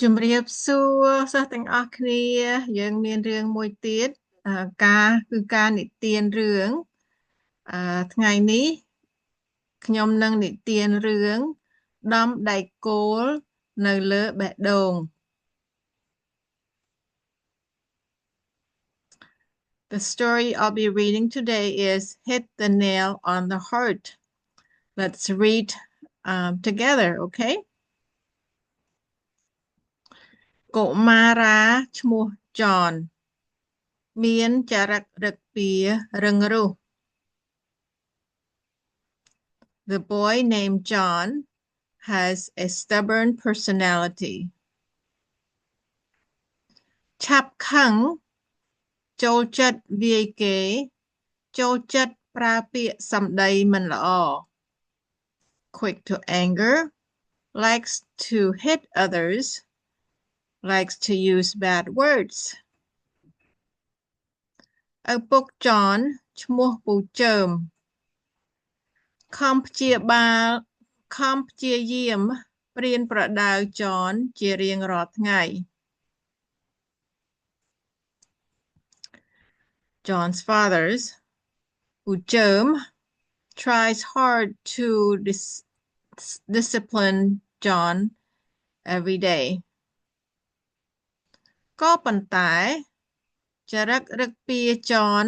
ជំរាបសួរសិស្សទាំងអស់គ្នាយើងមានរឿងមួយទៀតការនិទានរឿងថ្ងៃនេះខ្ញុំនឹងនិទានរឿងដំដែកគោលនៅលើបេះដូង The story I'll be reading today is Hit the Nail on the Heart. Let's read together, okay? កុមារាឈ្មោះ John មានចរិតរឹកពីរឹងរូស The boy named John has a stubborn personality. ឆាប់ខឹងចូលចិត្តវាយគេចូលចិត្តប្រើពាក្យសម្ដីមិនល្អ Quick to anger, likes to hit others, likes to use bad words. ឪពុក John ឈ្មោះពូជើមខំព្យាយាមព្រានប្រដៅ John ជារៀងរាល់ថ្ងៃ John's father's ពូជើម tries hard to discipline John every day ក៏ប៉ុន្តែចរិតរឹកពី John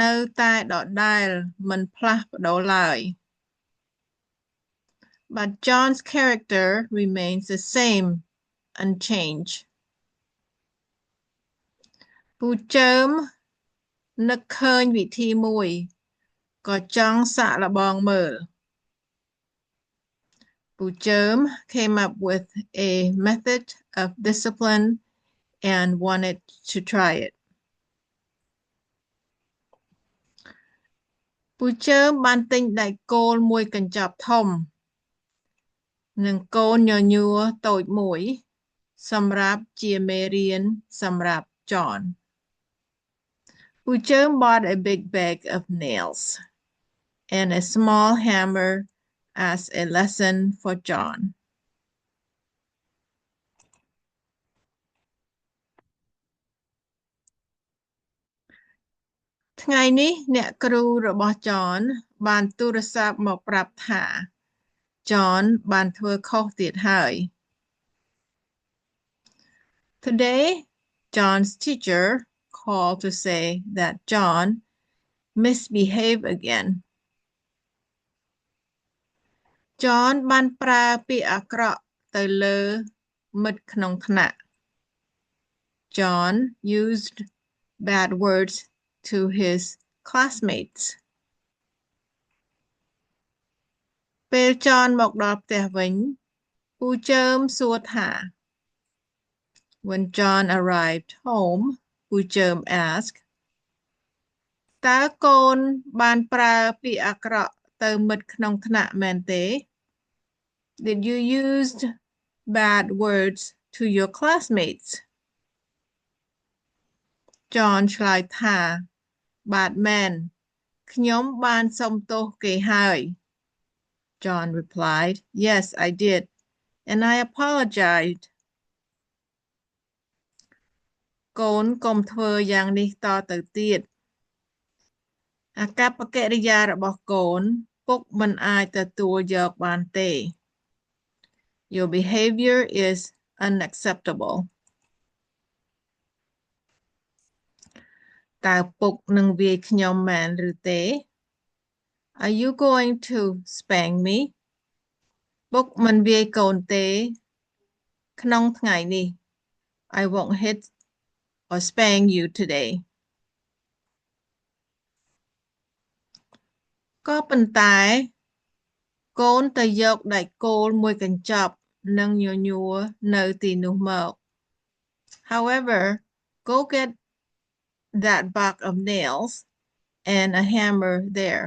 នៅតែដដែលមិនផ្លាស់ប្ដូរឡើយ But John's character remains the same, unchanged. ពូជើមនឹកឃើញវិធីមួយក៏ចង់សាកល្បងមើល ពូជើម came up with a method of discipline and wanted to try it. ពូជើមបានទិញដែកគោលមួយកញ្ចប់ធំនិងកូនញញួរតូចមួយសម្រាប់ជាមេរៀនសម្រាប់ John. ពូជើម bought a big bag of nails and a small hammer as a lesson for John. ថ្ងៃនេះអ្នកគ្រូរបស់ John បានទូរស័ព្ទមកប្រាប់ថា John បានធ្វើខុសទៀតហើយ Today, John's teacher called to say that John misbehaved again. John បានប្រើពាក្យអាក្រក់ទៅលើមិត្តក្នុងថ្នាក់ John used bad words to his classmates. ពេល John មកដល់ផ្ទះវិញពូជើមសួរថា When John arrived home, ពូជើម asked, តើកូនបានប្រើពាក្យអាក្រក់ទៅមិត្តក្នុងថ្នាក់មែនទេ Did you use bad words to your classmates? John ឆ្លើយថា បាទមែនខ្ញុំបានសុំទោសគេហើយ John replied, Yes, I did, and I apologized. កូនកុំធ្វើយ៉ាងនេះតទៅទៀតអាកប្បកិរិយារបស់កូនពុកមិនអាចទទួលយកបានទេ Your behavior is unacceptable. តើពុកនឹងវាយខ្ញុំមែនឬទេ Are you going to spank me? ពុកមិនវាយកូនទេក្នុងថ្ងៃនេះ I won't hit or spank you today. ក៏ប៉ុន្តែកូនទៅយកដែកគោលមួយកញ្ចប់និងញញួរនៅទីនោះមក However, go get that box of nails and a hammer there.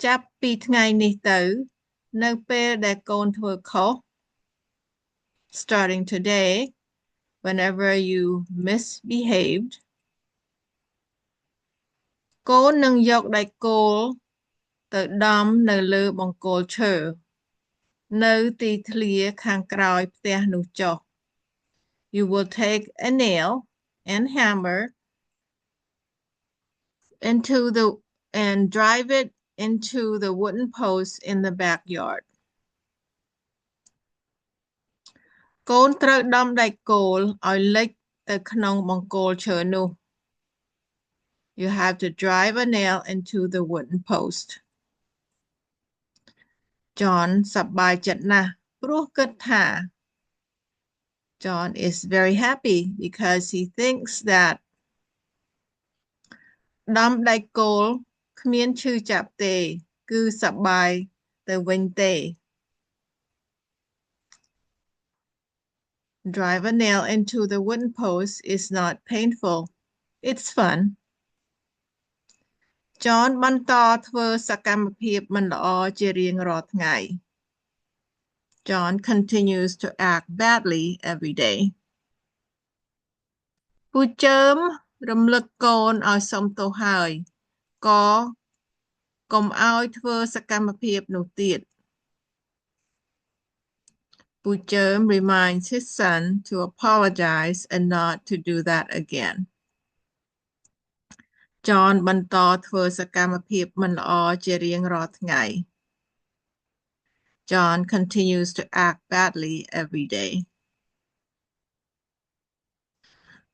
ចាប់ពីថ្ងៃនេះទៅនៅពេលដែលកូនធ្វើខុស Starting today, whenever you misbehaved, កូននឹងយកដែកគោលទៅដំនៅលើបង្គោលឈើ នៅទីធ្លាខាងក្រោយផ្ទះនោះចុះ You will take a nail and hammer into the and drive it into the wooden post in the backyard. កូនត្រូវដំដែកគោលឲ្យលិចទៅក្នុងបង្គោលឈើនោះ You have to drive a nail into the wooden post. John សប្បាយចិត្តណាស់ព្រោះគិតថា John is very happy because he thinks that ដំដែកគោលគ្មានឈឺចាប់ទេគឺសប្បាយទៅវិញទេ Drive a nail into the wooden post is not painful. It's fun. John បន្តធ្វើសកម្មភាពមិនល្អជារៀងរាល់ថ្ងៃ John continues to act badly every day. ពូជើមរំលឹកកូនឲ្យសុំទោសហើយក៏កុំឲ្យធ្វើសកម្មភាពនោះទៀត ពូជើម reminds his son to apologize and not to do that again. John បន្តធ្វើសកម្មភាពមិនល្អជារៀងរាល់ថ្ងៃ John continues to act badly every day.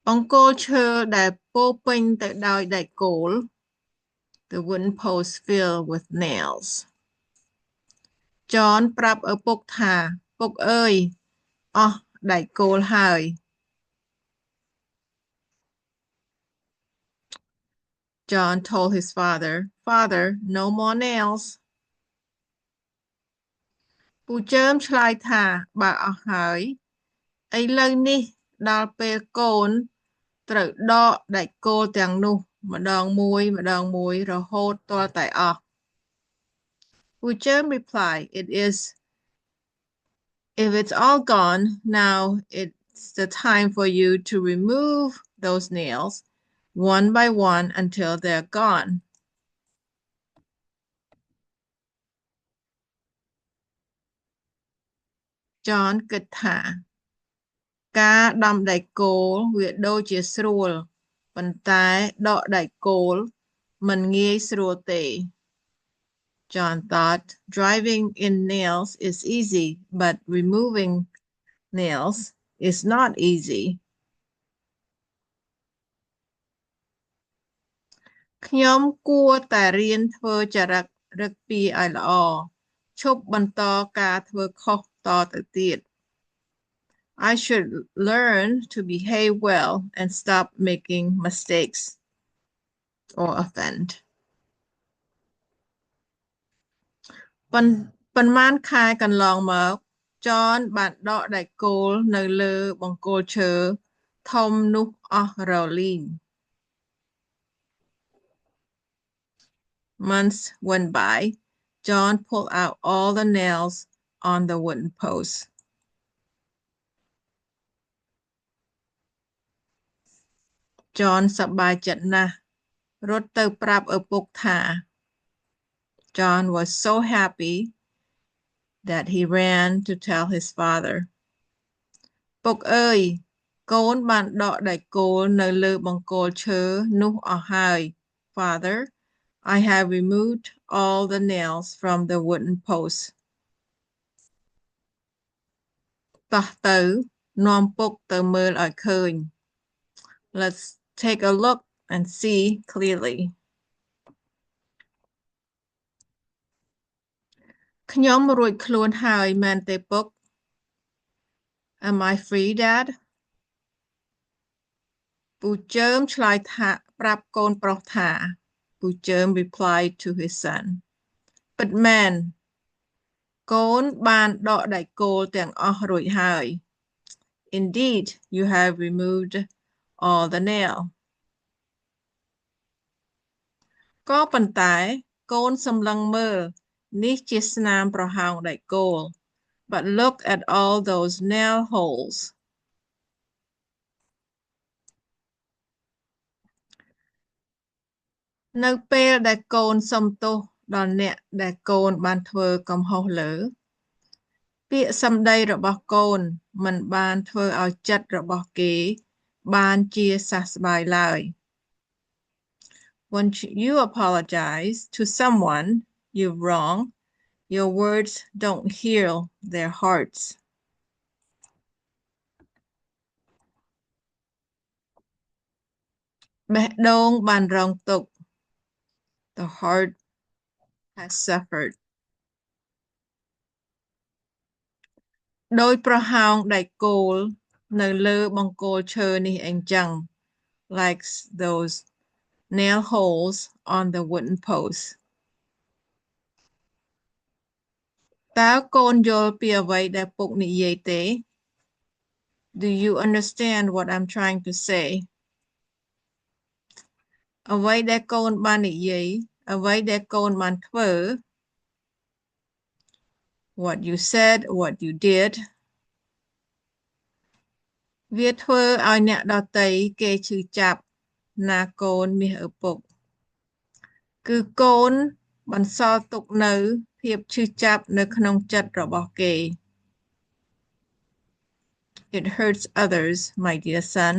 បង្គោលឈើដែលពោរពេញទៅដោយដែកគោល The wooden post filled with nails. John ប្រាប់ឪពុកថាពុកអើយអស់ដែកគោលហើយ John told his father, Father, no more nails. ពូជើមឆ្លើយថាបើអស់ហើយឥឡូវនេះដល់ពេលកូនត្រូវដកដែកគោលទាំងនោះម្ដងមួយរហូតទាល់តែអស់ ពូជើម replied, If it's all gone, now it's the time for you to remove those nails one by one until they're gone. John គិតថាការដំដែកគោលវាដូចជាស្រួលប៉ុន្តែដកដែកគោលមិនងាយស្រួលទេ John thought driving in nails is easy, but removing nails is not easy. ខ្ញុំគួរតែរៀនធ្វើចរិតរឹកពីឲ្យល្អឈប់បន្តការធ្វើខុសតទៅទៀត I should learn to behave well and stop making mistakes or offend. ប៉ុន្មានខែកន្លងមក John បានដកដែកគោលនៅលើបង្គោលឈើធំនោះអស់រលីង Months went by. John pulled out all the nails on the wooden post. John សប្បាយចិត្តណាស់រត់ទៅប្រាប់ឪពុកថា John was so happy that he ran to tell his father. ពុកអើយកូនបានដកដែកគោលនៅលើបង្គោលឈើនោះអស់ហើយ Father, I have removed all the nails from the wooden post. តោះទៅនាំពុកទៅមើលឲ្យឃើញ Let's take a look and see clearly. ខ្ញុំរួចខ្លួនហើយមែនទេពុក Am I free, Dad? ពូជើមឆ្លើយថាប្រាប់កូនប្រុសថាពូជើម replied to his son. But man កូនបានដកដែកគោលទាំងអស់រួចហើយ Indeed, you have removed all the nail. ក៏ប៉ុន្តែកូនសម្លឹងមើលនេះជាស្នាមប្រហោងដែកគោល But look at all those nail holes. នៅពេលដែលកូនសុំទោសដល់អ្នកដែលកូនបានធ្វើកំហុសលើ ពាក្យសម្ដីរបស់កូនមិនបានធ្វើឲ្យចិត្តរបស់គេបានជាសះស្បើយឡើយ When you apologize to someone you've wronged, your words don't heal their hearts. បេះដូងបានរងទុក្ខ The heart has suffered. ដោយប្រហោងដែកគោលនៅលើបង្គោលឈើនេះអីចឹង like those nail holes on the wooden post. តើកូនយល់ពីអ្វីដែលពុកនិយាយទេ Do you understand what I'm trying to say? អ្វីដែលកូនបាននិយាយអ្វីដែលកូនបានធ្វើ What you said, what you did. វាធ្វើឲ្យអ្នកដទៃគេឈឺចាប់ណាកូនមាសឪពុកគឺកូនបន្សល់ទុកនៅភាពឈឺចាប់នៅក្នុងចិត្តរបស់គេ It hurts others, my dear son.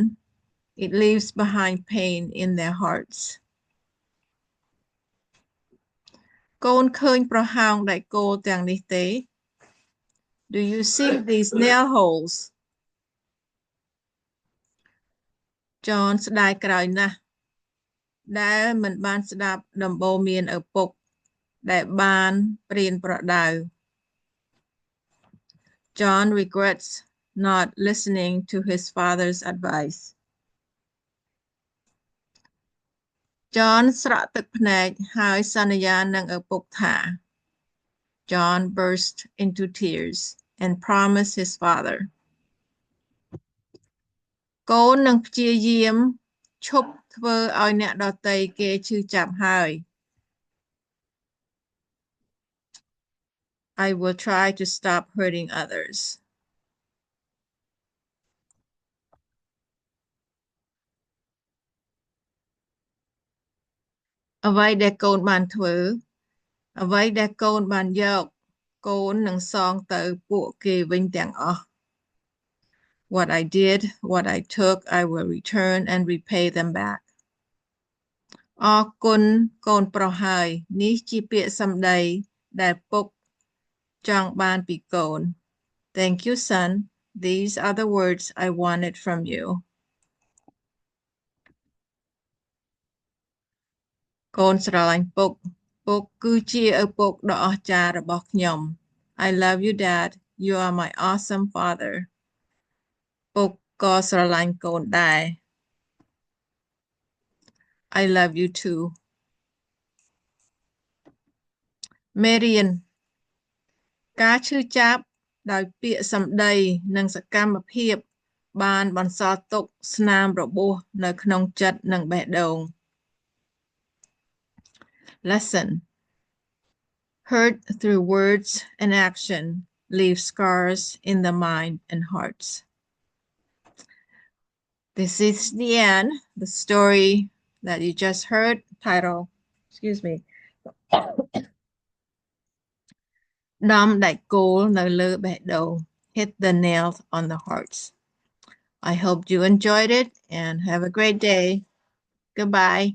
It leaves behind pain in their hearts. កូនឃើញប្រហោងដែកគោលទាំងនេះទេ Do you see these nail holes? John ស្ដាយក្រោយណាស់ដែលមិនបានស្ដាប់ដំបូន្មានឪពុកដែលបានព្រានប្រដៅ John regrets not listening to his father's advice. John ស្រក់ទឹកភ្នែកហើយសន្យានឹងឪពុកថា John burst into tears and promised his father. កូននឹងព្យាយាមឈប់ធ្វើឲ្យអ្នកដទៃគេឈឺចាប់ហើយ I will try to stop hurting others. អ្វីដែលកូនបានធ្វើអ្វីដែលកូនបានយកកូននឹងសងទៅពួកគេវិញទាំងអស់ What I did, what I took, I will return and repay them back. អរគុណកូនប្រុសហើយនេះជាពាក្យសម្ដីដែលពុកចង់បានពីកូន Thank you, son. These are the words I wanted from you. កូនស្រឡាញ់ពុកពុកគឺជាឪពុកដ៏អស្ចារ្យរបស់ខ្ញុំ I love you, Dad. You are my awesome father. ពុកក៏ស្រឡាញ់កូនដែរ I love you too. មេរៀនការឈឺចាប់ដោយពាក្យសម្ដីនិងសកម្មភាពបានបន្សល់ទុកស្នាមរបួសនៅក្នុងចិត្តនិងបេះដូង Lesson Hurt through words and action leave scars in the mind and hearts. This is the end. The story that you just heard, title, excuse me. ដំដែកគោលនៅលើបេះដូង Hit the nails on the hearts. I hope you enjoyed it and have a great day. Goodbye.